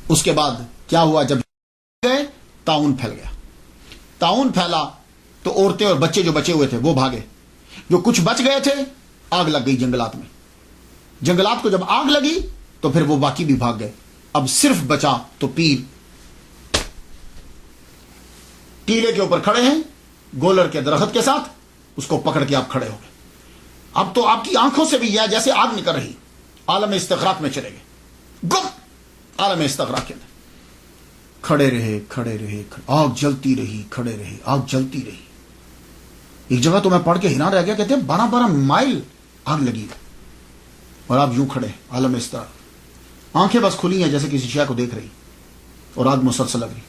اس کے بعد کیا ہوا؟ جب گئے طاعون پھیل گیا. طاعون پھیلا تو عورتیں اور بچے جو بچے ہوئے تھے وہ بھاگے. جو کچھ بچ گئے تھے آگ لگ گئی جنگلات میں. جنگلات کو جب آگ لگی تو پھر وہ باقی بھی بھاگ گئے. اب صرف بچا تو پیر ٹیلے کے اوپر کھڑے ہیں گولر کے درخت کے ساتھ، اس کو پکڑ کے آپ کھڑے ہو گئے. اب تو آپ کی آنکھوں سے بھی یہ جیسے آگ نکل رہی. عالم استغراق میں چلے گئے، گم عالم استغراق کے اندر. کھڑے رہے، آگ جلتی رہی، کھڑے رہے، آگ جلتی رہی. ایک جگہ تو میں پڑھ کے حیران رہ گیا، کہتے ہیں 12 مائل آگ لگی اور آپ یوں کھڑے عالم استغراق. آنکھیں بس کھلی ہیں جیسے کسی شے کو دیکھ رہی اور آگ مسلسل لگ رہی.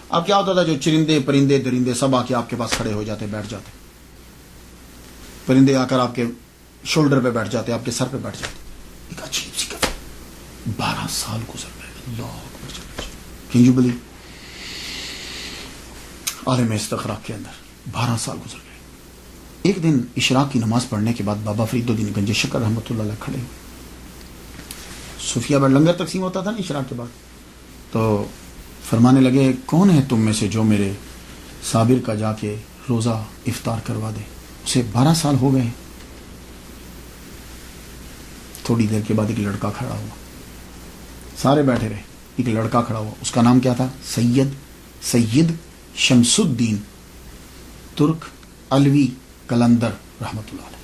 اب کیا ہوتا تھا؟ جو چرندے پرندے درندے سب آ کے آپ کے پاس کھڑے ہو جاتے، بیٹھ جاتے. پرندے آ کر آپ کے شولڈر پہ بیٹھ جاتے، آپ کے سر پہ بیٹھ جاتے. ایک عجیب سی کتاب. 12 سال گزر گئے. اللہ اکبر. Can you believe? عالم استغراق کے اندر 12 سال گزر گئے. ایک دن اشراق کی نماز پڑھنے کے بعد بابا فرید الدین گنج شکر رحمۃ اللہ علیہ کھڑے ہوئے. صوفیہ پر لنگر تقسیم ہوتا تھا نا اشراق کے بعد، تو فرمانے لگے کون ہے تم میں سے جو میرے صابر کا جا کے روزہ افطار کروا دے؟ اسے 12 سال ہو گئے. تھوڑی دیر کے بعد ایک لڑکا کھڑا ہوا. سارے بیٹھے رہے. ایک لڑکا کھڑا ہوا. اس کا نام کیا تھا؟ سید شمس الدین ترک علوی قلندر رحمت اللہ علیہ.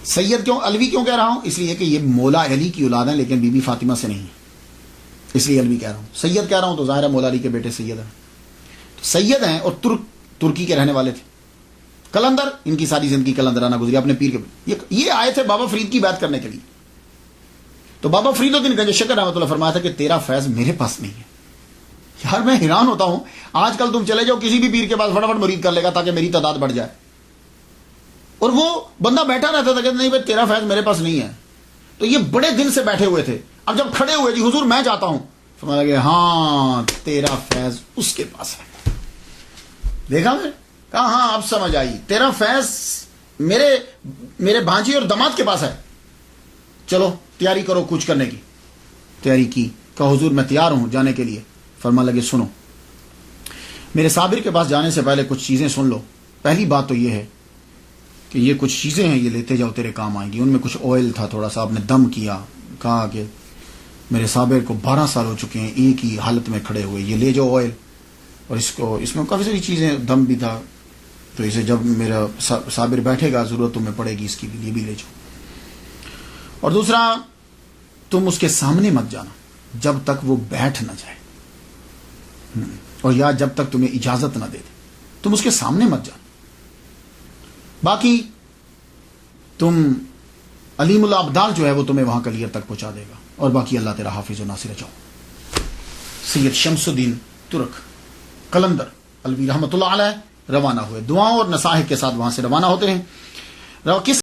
سید کیوں علوی کیوں کہہ رہا ہوں؟ اس لیے کہ یہ مولا علی کی اولاد ہیں لیکن بی بی فاطمہ سے نہیں ہے، اس لیے علوی کہہ رہا ہوں. سید کہہ رہا ہوں تو ظاہر ہے مولا علی کے بیٹے سید ہیں. تو سید ہیں اور ترکی کے رہنے والے تھے. قلندر، ان کی ساری زندگی قلندرانہ گزری اپنے پیر کے. یہ آئے تھے بابا فرید کی بیعت کرنے کے لیے. تو بابا فرید الدین گنج شکر رحمۃ اللہ فرمایا تھا کہ تیرا فیض میرے پاس نہیں ہے. یار میں حیران ہوتا ہوں، آج کل تم چلے جاؤ کسی بھی پیر کے پاس فٹافٹ مرید کر لے گا تاکہ میری تعداد بڑھ جائے، اور وہ بندہ بیٹھا رہتا تھا کہ نہیں بھائی تیرا فیض میرے پاس نہیں ہے. تو یہ بڑے دن سے بیٹھے ہوئے تھے. اب جب کھڑے ہوئے جی حضور میں چاہتا ہوں، فرمایا کہ ہاں تیرا فیض اس کے پاس ہے. دیکھا میں کہا ہاں اب سمجھ آئی، تیرا فیض میرے بھانجی اور داماد کے پاس ہے. چلو تیاری کرو کوچ کرنے کی. تیاری کی. کہا حضور میں تیار ہوں جانے کے لیے. فرما لگے سنو، میرے صابر کے پاس جانے سے پہلے کچھ چیزیں سن لو. پہلی بات تو یہ ہے کہ یہ کچھ چیزیں ہیں، یہ لیتے جاؤ تیرے کام آئیں گی. ان میں کچھ آئل تھا تھوڑا سا، آپ نے دم کیا. کہا کہ میرے صابر کو 12 سال ہو چکے ہیں ایک ہی حالت میں کھڑے ہوئے، یہ لے جاؤ آئل. اور اس میں کافی ساری چیزیں، دم بھی تھا، تو اسے جب میرا صابر بیٹھے گا ضرورت تمہیں پڑے گی اس کی بھی، یہ بھی لے جاؤ. اور دوسرا، تم اس کے سامنے مت جانا جب تک وہ بیٹھ نہ جائے، اور یا جب تک تمہیں اجازت نہ دے دے، تم اس کے سامنے مت جانا. باقی تم علیم الابدال جو ہے وہ تمہیں وہاں کلیئر تک پہنچا دے گا، اور باقی اللہ تیرا حافظ و ناصر. جاؤ. سید شمس الدین ترک قلندر علوی رحمۃ اللہ علیہ روانہ ہوئے. دعاؤں اور نصائح کے ساتھ وہاں سے روانہ ہوتے ہیں. کس